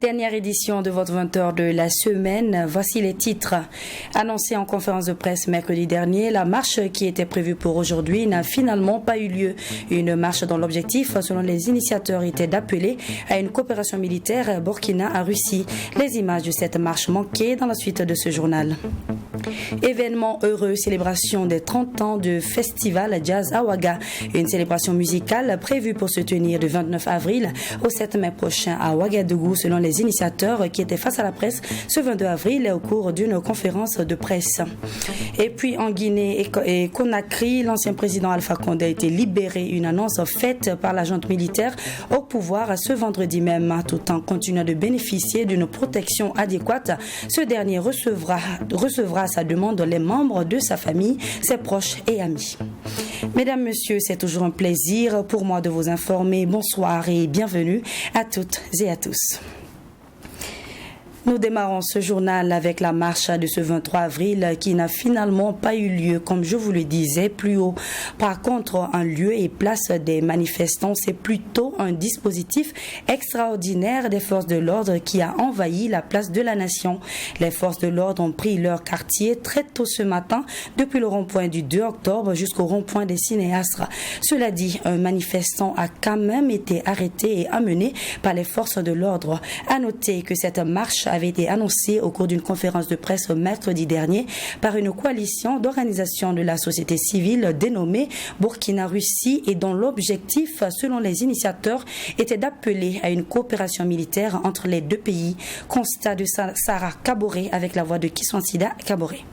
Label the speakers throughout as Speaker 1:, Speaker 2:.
Speaker 1: Dernière édition de votre 20h de la semaine. Voici les titres. Annoncés en conférence de presse mercredi dernier, la marche qui était prévue pour aujourd'hui n'a finalement pas eu lieu. Une marche dont l'objectif, selon les initiateurs, était d'appeler à une coopération militaire Burkina-Russie. Les images de cette marche manquées dans la suite de ce journal. Événement heureux, célébration des 30 ans de Festival Jazz Awaga. Une célébration musicale prévue pour se tenir du 29 avril au 7 mai prochain à Ouagadougou, selon les initiateurs qui étaient face à la presse ce 22 avril au cours d'une conférence de presse. Et puis en Guinée et Conakry, l'ancien président Alpha Condé a été libéré, une annonce faite par la junte militaire au pouvoir ce vendredi même. Tout en continuant de bénéficier d'une protection adéquate, ce dernier recevra à sa demande les membres de sa famille, ses proches et amis. Mesdames, Messieurs, c'est toujours un plaisir pour moi de vous informer. Bonsoir et bienvenue à toutes et à tous. Nous démarrons ce journal avec la marche de ce 23 avril qui n'a finalement pas eu lieu, comme je vous le disais plus haut. Par contre, un lieu et place des manifestants, c'est plutôt un dispositif extraordinaire des forces de l'ordre qui a envahi la place de la Nation. Les forces de l'ordre ont pris leur quartier très tôt ce matin, depuis le rond-point du 2 octobre jusqu'au rond-point des Cinéastes. Cela dit, un manifestant a quand même été arrêté et amené par les forces de l'ordre. À noter que cette marche avait été annoncé au cours d'une conférence de presse mercredi dernier par une coalition d'organisations de la société civile dénommée Burkina-Russie et dont l'objectif, selon les initiateurs, était d'appeler à une coopération militaire entre les deux pays. Constat de Sarah Kaboré avec la voix de Kiswansida Kaboré.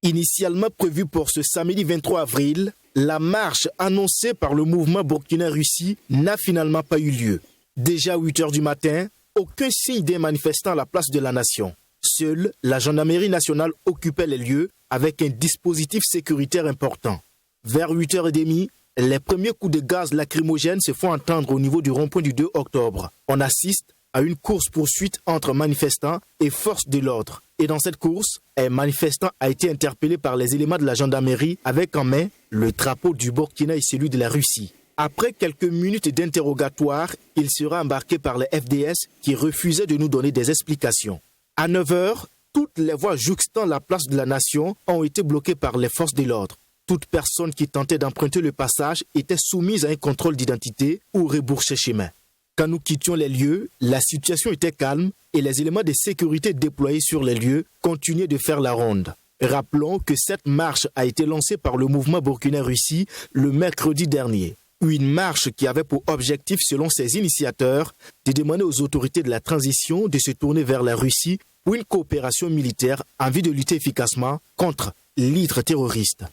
Speaker 2: Initialement prévue pour ce samedi 23 avril, la marche annoncée par le mouvement Burkina-Russie n'a finalement pas eu lieu. Déjà à 8 h du matin, aucun signe des manifestants à la place de la Nation. Seule la gendarmerie nationale occupait les lieux avec un dispositif sécuritaire important. Vers 8h30, les premiers coups de gaz lacrymogènes se font entendre au niveau du rond-point du 2 octobre. On assiste à une course-poursuite entre manifestants et forces de l'ordre. Et dans cette course, un manifestant a été interpellé par les éléments de la gendarmerie avec en main le drapeau du Burkina et celui de la Russie. Après quelques minutes d'interrogatoire, il sera embarqué par les FDS qui refusaient de nous donner des explications. À 9 h, toutes les voies jouxtant la place de la Nation ont été bloquées par les forces de l'ordre. Toute personne qui tentait d'emprunter le passage était soumise à un contrôle d'identité ou rebroussait chemin. Quand nous quittions les lieux, la situation était calme et les éléments de sécurité déployés sur les lieux continuaient de faire la ronde. Rappelons que cette marche a été lancée par le mouvement Burkina-Russie le mercredi dernier. Une marche qui avait pour objectif, selon ses initiateurs, de demander aux autorités de la transition de se tourner vers la Russie pour une coopération militaire en vue de lutter efficacement contre l'hydre terroriste.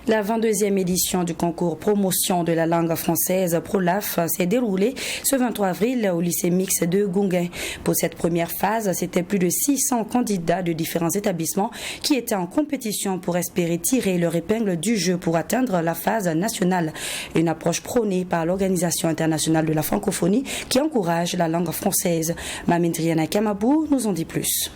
Speaker 1: La 22e édition du concours promotion de la langue française ProLAF s'est déroulée ce 23 avril au lycée mixte de Gounguin. Pour cette première phase, c'était plus de 600 candidats de différents établissements qui étaient en compétition pour espérer tirer leur épingle du jeu pour atteindre la phase nationale. Une approche prônée par l'Organisation internationale de la francophonie qui encourage la langue française. Mamindriana Kamabou nous en dit plus.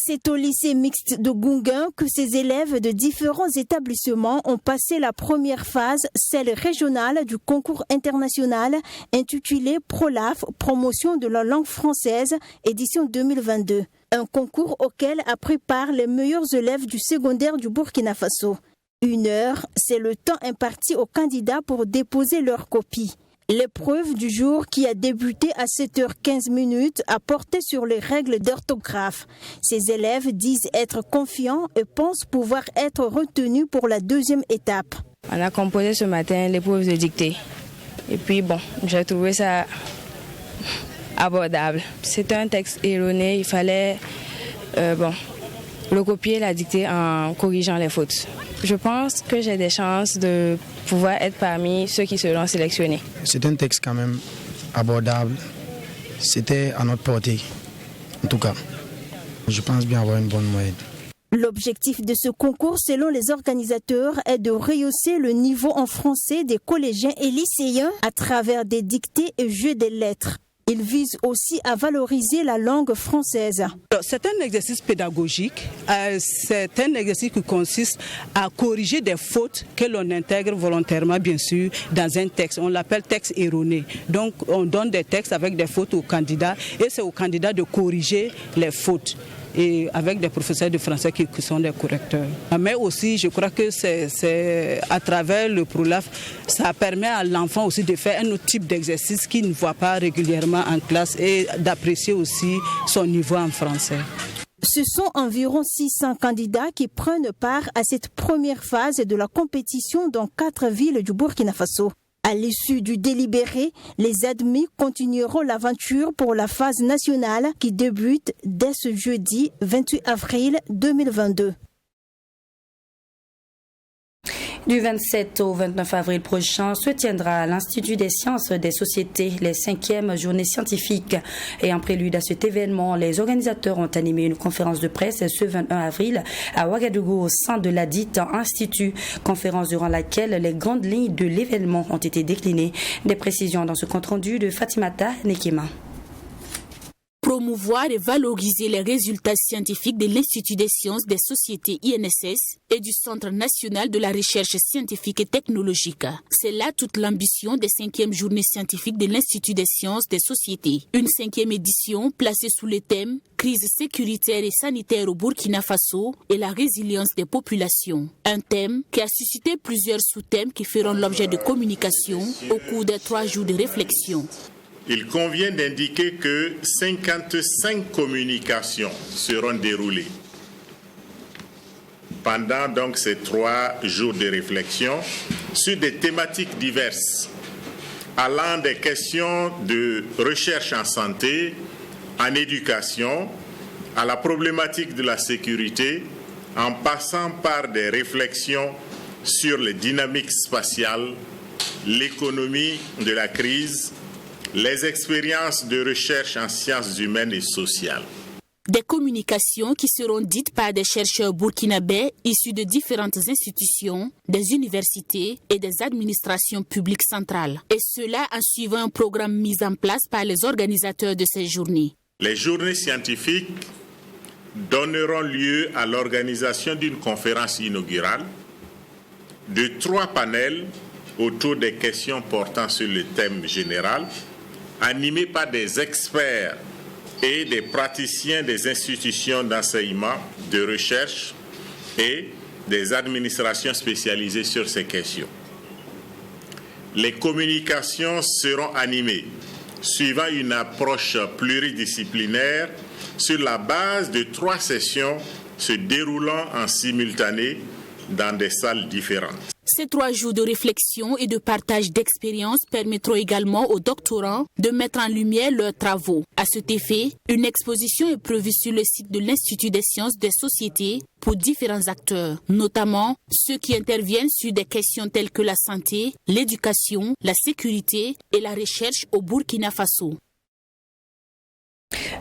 Speaker 3: C'est au lycée mixte de Gounguin que ces élèves de différents établissements ont passé la première phase, celle régionale du concours international intitulé ProLAF, promotion de la langue française, édition 2022. Un concours auquel a pris part les meilleurs élèves du secondaire du Burkina Faso. 1 heure, c'est le temps imparti aux candidats pour déposer leur copie. L'épreuve du jour qui a débuté à 7h15 a porté sur les règles d'orthographe. Ces élèves disent être confiants et pensent pouvoir être retenus pour la deuxième étape.
Speaker 4: On a composé ce matin l'épreuve de dictée. Et puis j'ai trouvé ça abordable. C'était un texte erroné, il fallait le copier, la dicter en corrigeant les fautes. Je pense que j'ai des chances de pouvoir être parmi ceux qui seront sélectionnés.
Speaker 5: C'est un texte quand même abordable. C'était à notre portée, en tout cas. Je pense bien avoir une bonne moyenne.
Speaker 3: L'objectif de ce concours, selon les organisateurs, est de rehausser le niveau en français des collégiens et lycéens à travers des dictées et jeux de lettres. Il vise aussi à valoriser la langue française.
Speaker 6: C'est un exercice pédagogique, c'est un exercice qui consiste à corriger des fautes que l'on intègre volontairement, bien sûr, dans un texte. On l'appelle texte erroné. Donc on donne des textes avec des fautes aux candidats et c'est aux candidats de corriger les fautes. Et avec des professeurs de français qui sont des correcteurs. Mais aussi, je crois que c'est à travers le ProLAF, ça permet à l'enfant aussi de faire un autre type d'exercice qu'il ne voit pas régulièrement en classe et d'apprécier aussi son niveau en français.
Speaker 3: Ce sont environ 600 candidats qui prennent part à cette première phase de la compétition dans 4 villes du Burkina Faso. À l'issue du délibéré, les admis continueront l'aventure pour la phase nationale qui débute dès ce jeudi 28 avril 2022.
Speaker 1: Du 27 au 29 avril prochain se tiendra à l'Institut des sciences des sociétés les 5e journées scientifiques. Et en prélude à cet événement, les organisateurs ont animé une conférence de presse ce 21 avril à Ouagadougou au sein de la dite Institut. Conférence durant laquelle les grandes lignes de l'événement ont été déclinées. Des précisions dans ce compte-rendu de Fatimata Nekema.
Speaker 7: Promouvoir et valoriser les résultats scientifiques de l'Institut des sciences des sociétés INSS et du Centre national de la recherche scientifique et technologique. C'est là toute l'ambition des 5e journées scientifiques de l'Institut des sciences des sociétés. Une 5e édition placée sous le thème « Crise sécuritaire et sanitaire au Burkina Faso et la résilience des populations ». Un thème qui a suscité plusieurs sous-thèmes qui feront l'objet de communication au cours des 3 jours de réflexion.
Speaker 8: Il convient d'indiquer que 55 communications seront déroulées pendant donc ces 3 jours de réflexion sur des thématiques diverses, allant des questions de recherche en santé, en éducation, à la problématique de la sécurité, en passant par des réflexions sur les dynamiques spatiales, l'économie de la crise, les expériences de recherche en sciences humaines et sociales.
Speaker 7: Des communications qui seront dites par des chercheurs burkinabés issus de différentes institutions, des universités et des administrations publiques centrales. Et cela en suivant un programme mis en place par les organisateurs de ces journées.
Speaker 8: Les journées scientifiques donneront lieu à l'organisation d'une conférence inaugurale, de 3 panels autour des questions portant sur le thème général, animés par des experts et des praticiens des institutions d'enseignement, de recherche et des administrations spécialisées sur ces questions. Les communications seront animées suivant une approche pluridisciplinaire sur la base de 3 sessions se déroulant en simultané dans des salles différentes.
Speaker 7: Ces 3 jours de réflexion et de partage d'expériences permettront également aux doctorants de mettre en lumière leurs travaux. À cet effet, une exposition est prévue sur le site de l'Institut des sciences des sociétés pour différents acteurs, notamment ceux qui interviennent sur des questions telles que la santé, l'éducation, la sécurité et la recherche au Burkina Faso.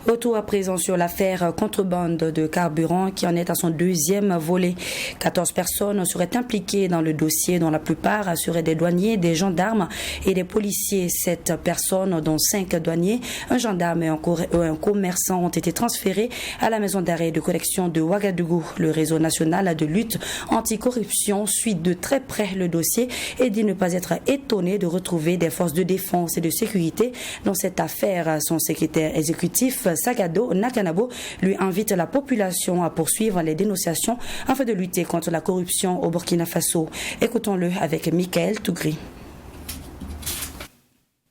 Speaker 1: Retour à présent sur l'affaire contrebande de carburant qui en est à son 2e volet. 14 personnes seraient impliquées dans le dossier, dont la plupart seraient des douaniers, des gendarmes et des policiers. 7 personnes, dont 5 douaniers, un gendarme et un commerçant ont été transférés à la maison d'arrêt de correction de Ouagadougou. Le réseau national de lutte anticorruption suit de très près le dossier et dit ne pas être étonné de retrouver des forces de défense et de sécurité dans cette affaire. Son secrétaire exécutif Sagado Nakanabo lui invite la population à poursuivre les dénonciations afin de lutter contre la corruption au Burkina Faso. Écoutons-le avec Michael Tougri.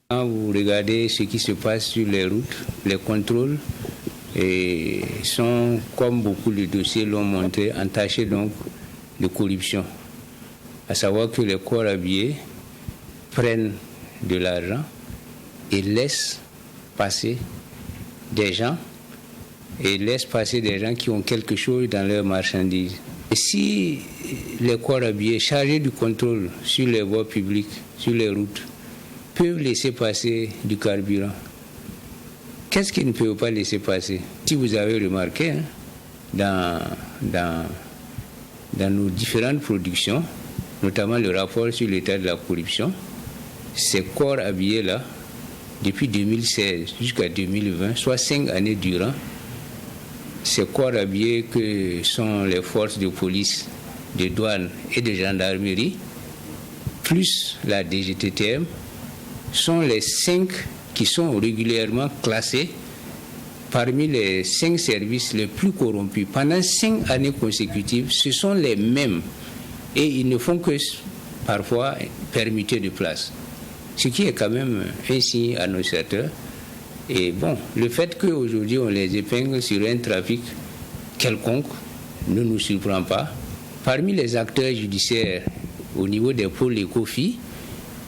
Speaker 9: Quand vous regardez ce qui se passe sur les routes, les contrôles sont, comme beaucoup de dossiers l'ont montré, entachés donc de corruption. À savoir que les corps habillés prennent de l'argent et laissent passer des gens qui ont quelque chose dans leurs marchandises. Et si les corps habillés chargés du contrôle sur les voies publiques, sur les routes, peuvent laisser passer du carburant, qu'est-ce qu'ils ne peuvent pas laisser passer? Si vous avez remarqué, dans nos différentes productions, notamment le rapport sur l'état de la corruption. Ces corps habillés-là, depuis 2016 jusqu'à 2020, soit 5 années durant, ces corps habillés que sont les forces de police, de douane et de gendarmerie, plus la DGTTM, sont les 5 qui sont régulièrement classés parmi les 5 services les plus corrompus. Pendant 5 années consécutives, ce sont les mêmes et ils ne font que parfois permuter de place. Ce qui est quand même un signe annonciateur. Et bon, le fait qu'aujourd'hui on les épingle sur un trafic quelconque ne nous surprend pas. Parmi les acteurs judiciaires au niveau des pôles ECOFI,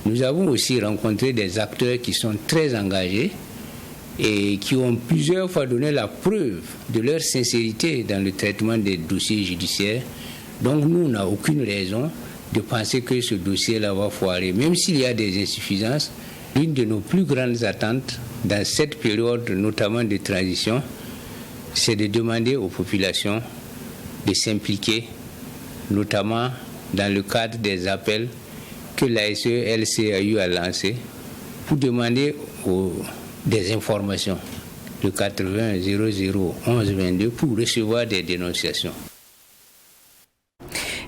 Speaker 9: nous avons aussi rencontré des acteurs qui sont très engagés et qui ont plusieurs fois donné la preuve de leur sincérité dans le traitement des dossiers judiciaires. Donc nous, on n'a aucune raison de penser que ce dossier-là va foirer. Même s'il y a des insuffisances, l'une de nos plus grandes attentes dans cette période, notamment de transition, c'est de demander aux populations de s'impliquer, notamment dans le cadre des appels que la SELC a eu à lancer pour demander des informations, le 80 00 11 22, pour recevoir des dénonciations.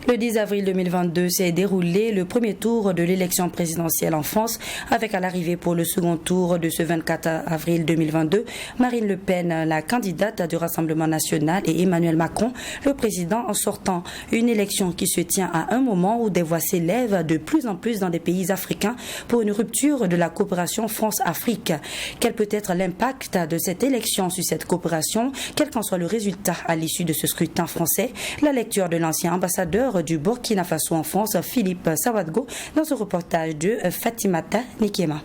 Speaker 1: Le 10 avril 2022 s'est déroulé le premier tour de l'élection présidentielle en France, avec à l'arrivée pour le second tour de ce 24 avril 2022, Marine Le Pen, la candidate du Rassemblement national, et Emmanuel Macron, le président en sortant. Une élection qui se tient à un moment où des voix s'élèvent de plus en plus dans des pays africains pour une rupture de la coopération France-Afrique. Quel peut être l'impact de cette élection sur cette coopération, quel qu'en soit le résultat à l'issue de ce scrutin français? La lecture de l'ancien ambassadeur du Burkina Faso en France, Philippe Sawadgo, dans ce reportage de Fatimata Nikema.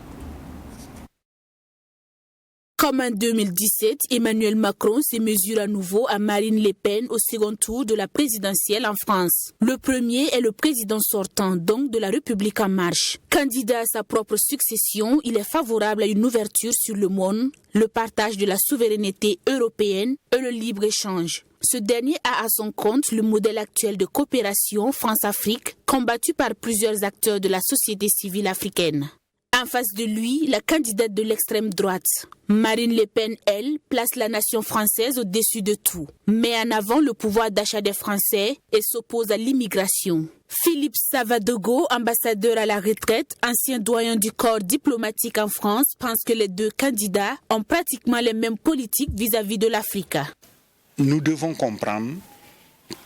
Speaker 7: Comme en 2017, Emmanuel Macron se mesure à nouveau à Marine Le Pen au second tour de la présidentielle en France. Le premier est le président sortant, donc de la République en marche. Candidat à sa propre succession, il est favorable à une ouverture sur le monde, le partage de la souveraineté européenne et le libre-échange. Ce dernier a à son compte le modèle actuel de coopération France-Afrique, combattu par plusieurs acteurs de la société civile africaine. En face de lui, la candidate de l'extrême droite. Marine Le Pen, elle, place la nation française au-dessus de tout. Met en avant le pouvoir d'achat des Français et s'oppose à l'immigration. Philippe Savadogo, ambassadeur à la retraite, ancien doyen du corps diplomatique en France, pense que les deux candidats ont pratiquement les mêmes politiques vis-à-vis de l'Afrique.
Speaker 5: Nous devons comprendre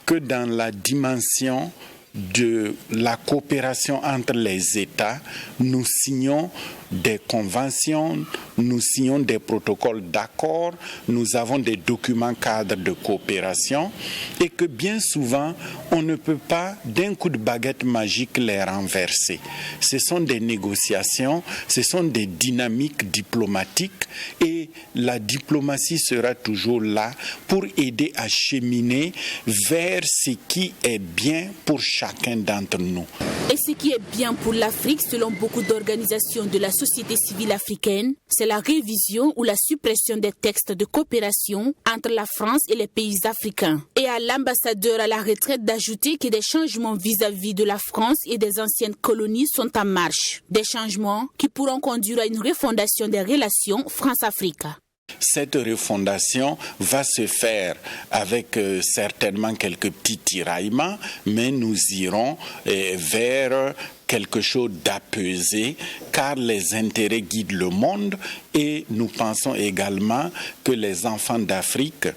Speaker 5: que dans la dimension de la coopération entre les États, nous signons des conventions, nous signons des protocoles d'accord, nous avons des documents cadres de coopération et que bien souvent, on ne peut pas d'un coup de baguette magique les renverser. Ce sont des négociations, ce sont des dynamiques diplomatiques et la diplomatie sera toujours là pour aider à cheminer vers ce qui est bien pour chacun d'entre nous.
Speaker 7: Et ce qui est bien pour l'Afrique, selon beaucoup d'organisations de la société civile africaine, c'est la révision ou la suppression des textes de coopération entre la France et les pays africains. Et à l'ambassadeur à la retraite d'ajouter que des changements vis-à-vis de la France et des anciennes colonies sont en marche. Des changements qui pourront conduire à une refondation des relations France-Afrique.
Speaker 5: Cette refondation va se faire avec certainement quelques petits tiraillements, mais nous irons vers quelque chose d'apaisé, car les intérêts guident le monde et nous pensons également que les enfants d'Afrique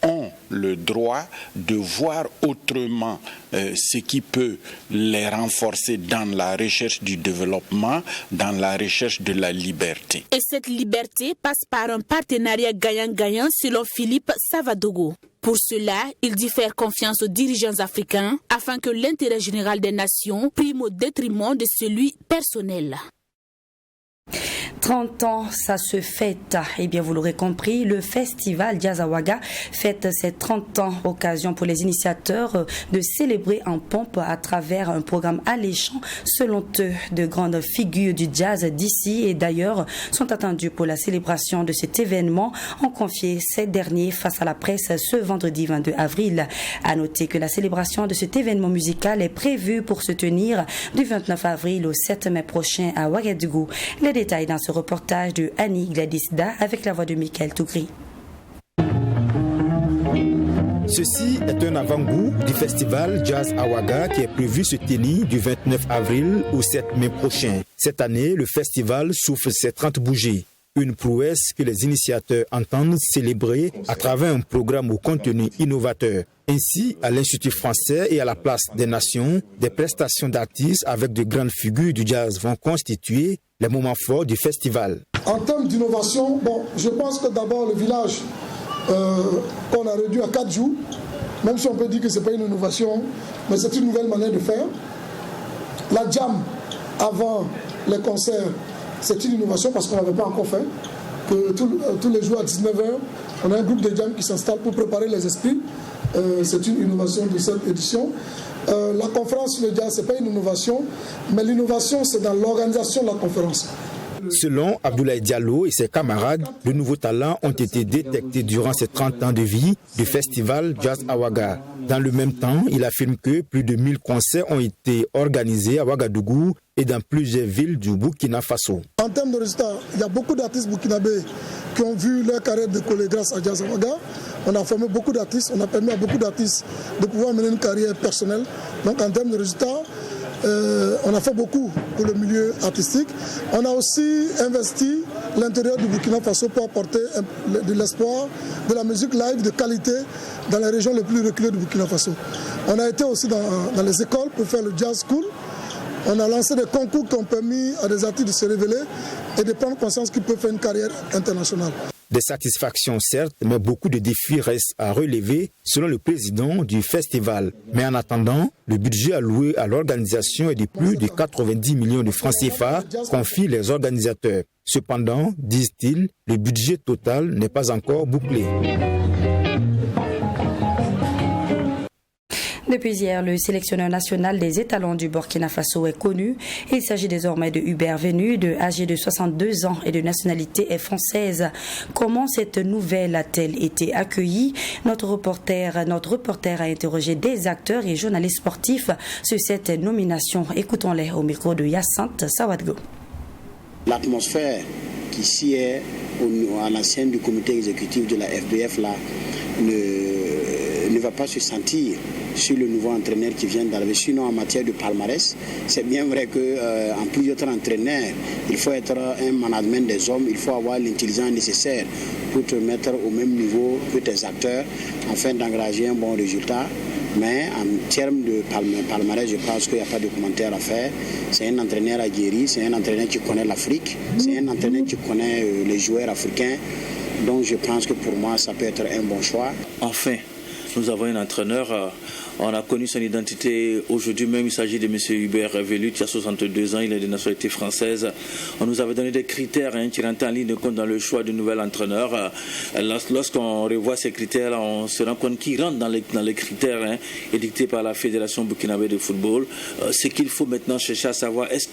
Speaker 5: ont le droit de voir autrement ce qui peut les renforcer dans la recherche du développement, dans la recherche de la liberté.
Speaker 7: Et cette liberté passe par un partenariat gagnant-gagnant selon Philippe Savadogo. Pour cela, il dit faire confiance aux dirigeants africains afin que l'intérêt général des nations prime au détriment de celui personnel.
Speaker 1: 30 ans, ça se fête. Eh bien, vous l'aurez compris, le festival Jazz Awaga fête ses 30 ans, occasion pour les initiateurs de célébrer en pompe à travers un programme alléchant. Selon eux, de grandes figures du jazz d'ici et d'ailleurs sont attendues pour la célébration de cet événement, ont confié ces derniers face à la presse ce vendredi 22 avril. À noter que la célébration de cet événement musical est prévue pour se tenir du 29 avril au 7 mai prochain à Ouagadougou. Les détails dans ce reportage de Annie Gladisda avec la voix de Michael Tougri.
Speaker 2: Ceci est un avant-goût du festival Jazz Awaga qui est prévu se tenir du 29 avril au 7 mai prochain. Cette année, le festival souffle ses 30 bougies. Une prouesse que les initiateurs entendent célébrer à travers un programme au contenu innovateur. Ainsi, à l'Institut français et à la Place des Nations, des prestations d'artistes avec de grandes figures du jazz vont constituer les moments forts du festival.
Speaker 10: En termes d'innovation, je pense que d'abord le village qu'on a réduit à 4 jours, même si on peut dire que ce n'est pas une innovation, mais c'est une nouvelle manière de faire. La jam avant les concerts, c'est une innovation parce qu'on n'avait pas encore fait. Que tous les jours à 19h, on a un groupe de jam qui s'installe pour préparer les esprits. C'est une innovation de cette édition. La conférence sur le jazz, ce n'est pas une innovation, mais l'innovation, c'est dans l'organisation de la conférence.
Speaker 2: Selon Abdoulaye Diallo et ses camarades, de nouveaux talents ont été détectés durant ces 30 ans de vie du festival Jazz Awaga. Dans le même temps, il affirme que plus de 1000 concerts ont été organisés à Ouagadougou et dans plusieurs villes du Burkina Faso.
Speaker 10: En termes de résultats, il y a beaucoup d'artistes burkinabés qui ont vu leur carrière décoller grâce à Jazz Awaga. On a formé beaucoup d'artistes, on a permis à beaucoup d'artistes de pouvoir mener une carrière personnelle. Donc en termes de résultats, on a fait beaucoup pour le milieu artistique. On a aussi investi l'intérieur du Burkina Faso pour apporter de l'espoir, de la musique live de qualité dans les régions les plus reculées du Burkina Faso. On a été aussi dans les écoles pour faire le jazz school. On a lancé des concours qui ont permis à des artistes de se révéler et de prendre conscience qu'ils peuvent faire une carrière internationale.
Speaker 2: Des satisfactions certes, mais beaucoup de défis restent à relever selon le président du festival. Mais en attendant, le budget alloué à l'organisation est de plus de 90 millions de francs CFA, confient les organisateurs. Cependant, disent-ils, le budget total n'est pas encore bouclé.
Speaker 1: Depuis hier, le sélectionneur national des étalons du Burkina Faso est connu. Il s'agit désormais de Hubert Venud, âgé de 62 ans et de nationalité française. Comment cette nouvelle a-t-elle été accueillie? Notre reporter a interrogé des acteurs et journalistes sportifs sur cette nomination. Écoutons-les au micro de Hyacinthe Sawadgo.
Speaker 11: L'atmosphère qui s'y est à l'ancienne du comité exécutif de la FBF là, ne va pas se sentir sur le nouveau entraîneur qui vient d'arriver. Sinon, en matière de palmarès, c'est bien vrai qu'en plus d'être entraîneur, il faut être un management des hommes, il faut avoir l'intelligence nécessaire pour te mettre au même niveau que tes acteurs afin d'engager un bon résultat. Mais en termes de palmarès, je pense qu'il n'y a pas de commentaire à faire. C'est un entraîneur aguerri, c'est un entraîneur qui connaît l'Afrique, c'est un entraîneur qui connaît les joueurs africains. Donc je pense que pour moi, ça peut être un bon choix.
Speaker 12: Enfin, nous avons un entraîneur, on a connu son identité aujourd'hui même, il s'agit de M. Hubert Velut, qui a 62 ans, il est de nationalité française. On nous avait donné des critères qui rentraient en ligne de compte dans le choix du nouvel entraîneur. Lorsqu'on revoit ces critères, on se rend compte qu'il rentre dans les critères édictés par la Fédération burkinabé de football. Ce qu'il faut maintenant chercher à savoir, est-ce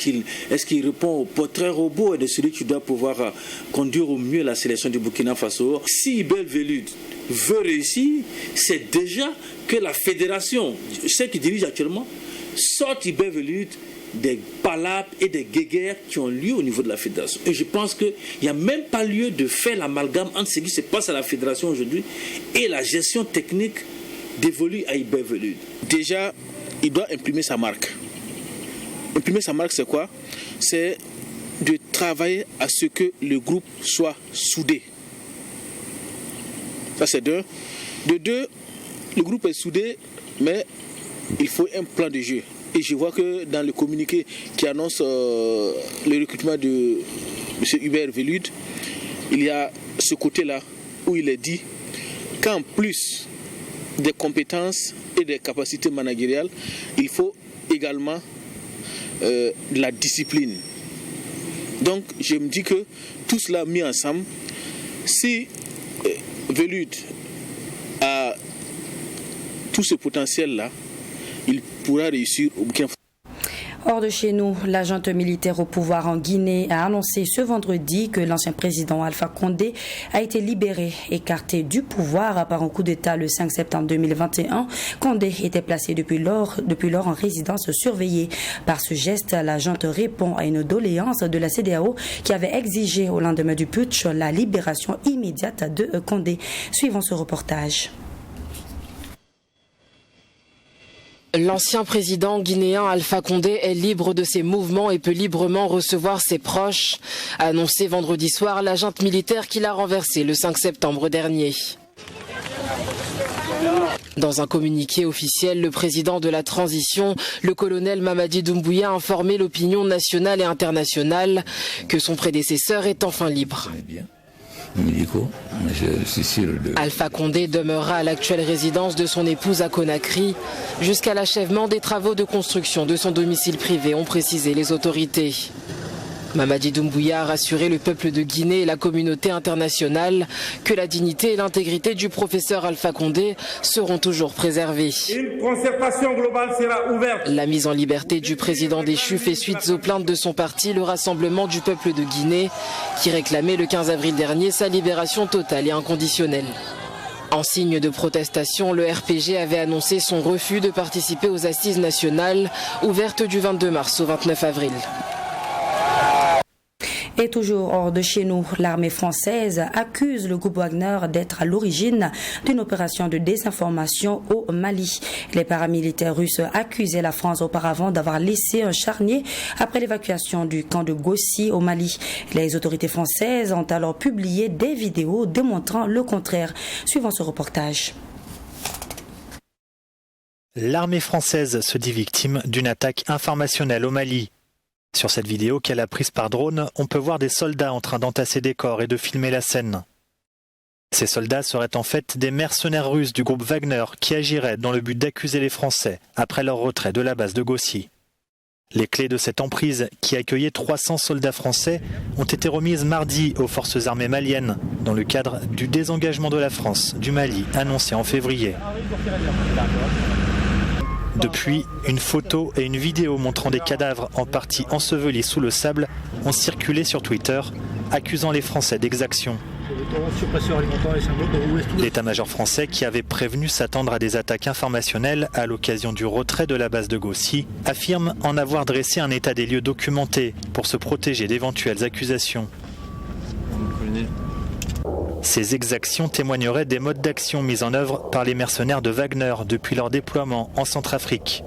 Speaker 12: qu'il répond au portrait robot et de celui qui doit pouvoir conduire au mieux la sélection du Burkina Faso. Si Hubert Velut veut réussir, c'est déjà que la fédération, celle qui dirige actuellement, sorte Hubert Velut des palabres et des guéguerres qui ont lieu au niveau de la fédération. Et je pense qu'il n'y a même pas lieu de faire l'amalgame entre ce qui se passe à la fédération aujourd'hui et la gestion technique dévolue à Hubert Velut.
Speaker 13: Déjà, il doit imprimer sa marque. Imprimer sa marque, c'est quoi? C'est de travailler à ce que le groupe soit soudé. Ça, c'est d'un. De deux, le groupe est soudé, mais il faut un plan de jeu. Et je vois que dans le communiqué qui annonce le recrutement de M. Hubert Velut, il y a ce côté-là où il est dit qu'en plus des compétences et des capacités managériales, il faut également de la discipline. Donc je me dis que tout cela mis ensemble, si Velut a tout ce potentiel-là, il pourra réussir au Burkina Faso.
Speaker 1: Hors de chez nous, l'agent militaire au pouvoir en Guinée a annoncé ce vendredi que l'ancien président Alpha Condé a été libéré, écarté du pouvoir par un coup d'État le 5 septembre 2021. Condé était placé depuis lors en résidence surveillée. Par ce geste, l'agent répond à une doléance de la CEDEAO qui avait exigé au lendemain du putsch la libération immédiate de Condé. Suivons ce reportage.
Speaker 14: L'ancien président guinéen Alpha Condé est libre de ses mouvements et peut librement recevoir ses proches, a annoncé vendredi soir la junte militaire qu'il a renversée le 5 septembre dernier. Dans un communiqué officiel, le président de la transition, le colonel Mamadi Doumbouya, a informé l'opinion nationale et internationale que son prédécesseur est enfin libre. Alpha Condé demeurera à l'actuelle résidence de son épouse à Conakry jusqu'à l'achèvement des travaux de construction de son domicile privé, ont précisé les autorités. Mamadi Doumbouya a rassuré le peuple de Guinée et la communauté internationale que la dignité et l'intégrité du professeur Alpha Condé seront toujours préservées.
Speaker 15: Une concertation globale sera ouverte.
Speaker 14: La mise en liberté du président déchu fait suite aux plaintes de son parti, le Rassemblement du peuple de Guinée, qui réclamait le 15 avril dernier sa libération totale et inconditionnelle. En signe de protestation, le RPG avait annoncé son refus de participer aux assises nationales ouvertes du 22 mars au 29 avril.
Speaker 1: Et toujours hors de chez nous, l'armée française accuse le groupe Wagner d'être à l'origine d'une opération de désinformation au Mali. Les paramilitaires russes accusaient la France auparavant d'avoir laissé un charnier après l'évacuation du camp de Gossi au Mali. Les autorités françaises ont alors publié des vidéos démontrant le contraire. Suivant ce reportage.
Speaker 16: L'armée française se dit victime d'une attaque informationnelle au Mali. Sur cette vidéo qu'elle a prise par drone, on peut voir des soldats en train d'entasser des corps et de filmer la scène. Ces soldats seraient en fait des mercenaires russes du groupe Wagner qui agiraient dans le but d'accuser les Français après leur retrait de la base de Gossi. Les clés de cette emprise, qui accueillait 300 soldats français, ont été remises mardi aux forces armées maliennes dans le cadre du désengagement de la France du Mali annoncé en février. Depuis, une photo et une vidéo montrant des cadavres en partie ensevelis sous le sable ont circulé sur Twitter, accusant les Français d'exaction. L'état-major français, qui avait prévenu s'attendre à des attaques informationnelles à l'occasion du retrait de la base de Gossi, affirme en avoir dressé un état des lieux documenté pour se protéger d'éventuelles accusations. Ces exactions témoigneraient des modes d'action mis en œuvre par les mercenaires de Wagner depuis leur déploiement en Centrafrique.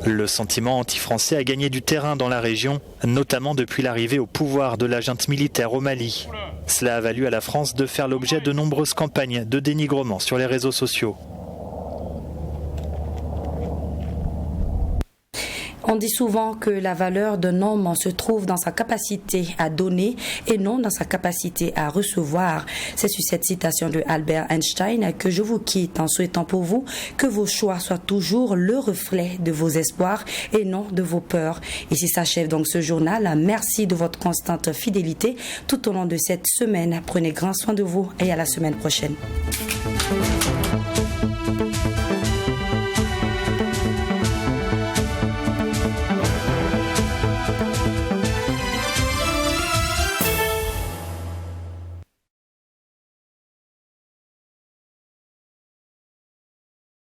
Speaker 16: Le sentiment anti-français a gagné du terrain dans la région, notamment depuis l'arrivée au pouvoir de la junte militaire au Mali. Cela a valu à la France de faire l'objet de nombreuses campagnes de dénigrement sur les réseaux sociaux.
Speaker 1: On dit souvent que la valeur d'un homme se trouve dans sa capacité à donner et non dans sa capacité à recevoir. C'est sur cette citation de Albert Einstein que je vous quitte en souhaitant pour vous que vos choix soient toujours le reflet de vos espoirs et non de vos peurs. Ici s'achève donc ce journal. Merci de votre constante fidélité tout au long de cette semaine. Prenez grand soin de vous et à la semaine prochaine.